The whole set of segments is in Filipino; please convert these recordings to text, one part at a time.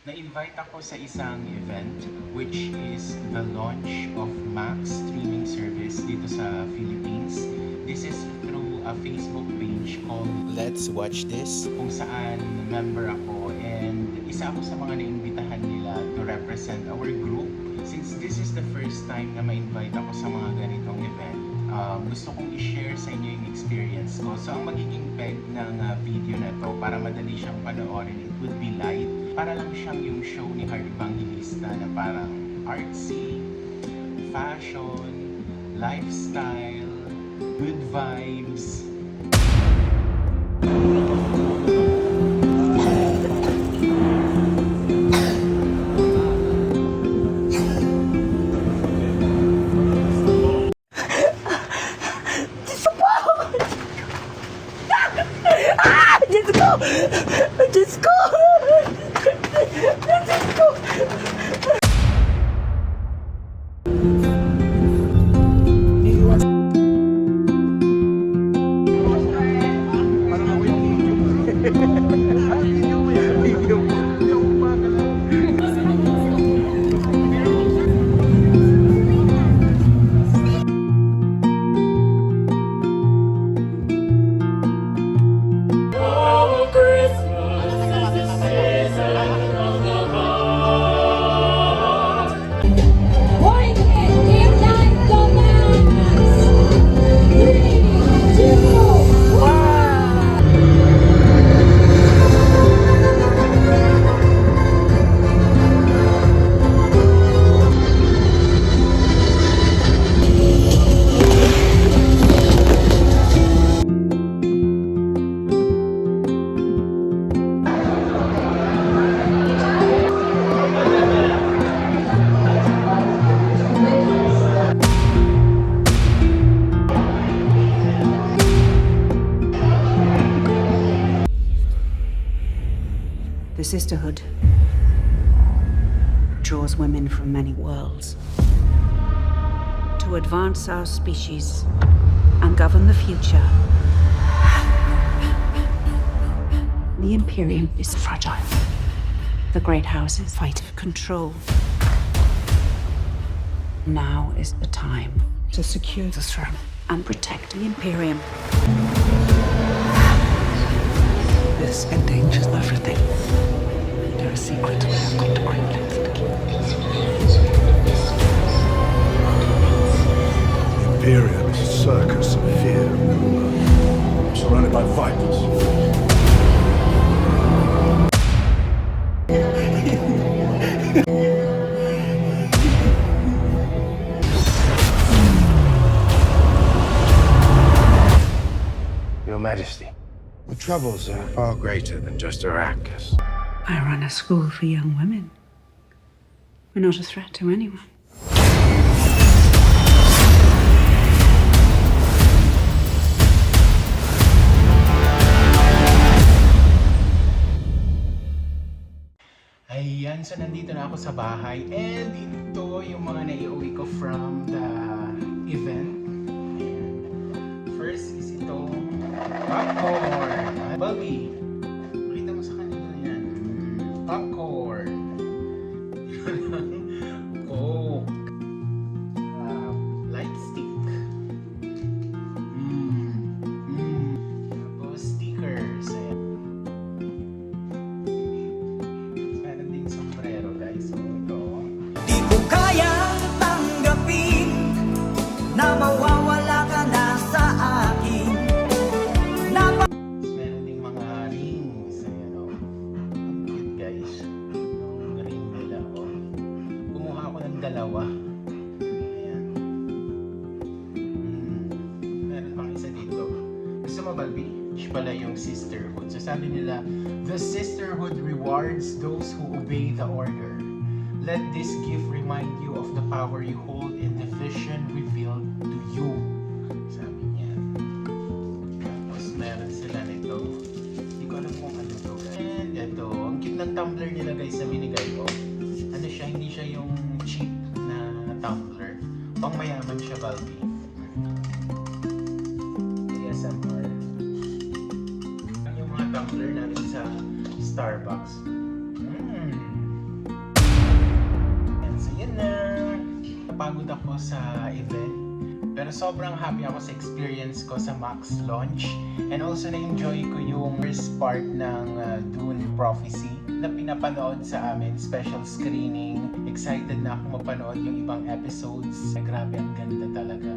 Na-invite ako sa isang event which is the launch of Max streaming service dito sa Philippines. This is through a Facebook page called Let's Watch This, kung saan member ako and isa ako sa mga naimbitahan nila to represent our group. Since this is the first time na ma-invite ako sa mga ganitong event, gusto kong i-share sa inyo yung experience ko. So ang magiging peg ng video na to para madali siyang panoorin, it would be light. Para lang siyang yung show ni Heart Evangelista na parang artsy, fashion, lifestyle, good vibes. Diyos ko! Diyos ko! Diyos ko! The sisterhood draws women from many worlds to advance our species and govern the future. The Imperium is fragile. The great houses fight for control. Now is the time to secure the throne and protect the Imperium. This endangers everything. There are secrets we have got to great lengths to keep. The Imperium is a circus of fear and rumor. I'm surrounded by vipers. Your Majesty, the troubles are far greater than just Arrakis. I run a school for young women. We're not a threat to anyone. Ayan, so nandito na ako sa bahay and ito yung mga naiuwi ko from the event. Ayan. First is itong popcorn. Bobby, makita mo sa kanila yan. Popcorn. Coke. Light stick. Tapos stickers. Ayan. Meron ding sombrero, guys. So ito. Di ko kayang tanggapin na mawawala ka na sa akin. Meron ding mga rings. Ayan o. Ang cute, guys. Yung ring nila o. Kumuha ako ng dalawa. Ayan. Meron pang isa dito. Gusto mo, Balbi? Siya pala yung sisterhood. So sabi nila, the sisterhood rewards those who obey the order. Let this gift remind you of the power you hold in the vision revealed to you. Sabi niya. Tapos meron sila nito. Hindi ko alam kung ano to. And ito, ang cute ng tumbler nila, guys, sa binigay ko. Ano siya, hindi siya yung cheap na tumbler. Pang mayaman siya, Balbi. ASMR. Yung mga tumbler natin sa Starbucks. napagod ako sa event. Pero sobrang happy ako sa experience ko sa Max launch. And also na-enjoy ko yung first part ng Dune Prophecy na pinapanood sa amin, special screening. Excited na ako mapanood yung ibang episodes. Grabe, ang ganda talaga.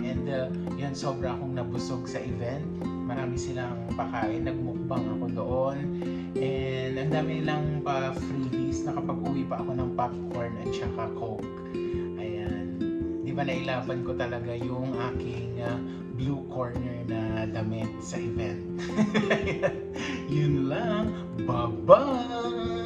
And yun, sobra akong nabusog sa event. Marami silang pakain, nagmukbang ako doon. And ang dami nilang pa freebies, nakapag-uwi pa ako ng popcorn at saka Coke. Ayan. Di ba nailaban ko talaga yung aking blue corner na damit sa event. Yun lang. Bye-bye!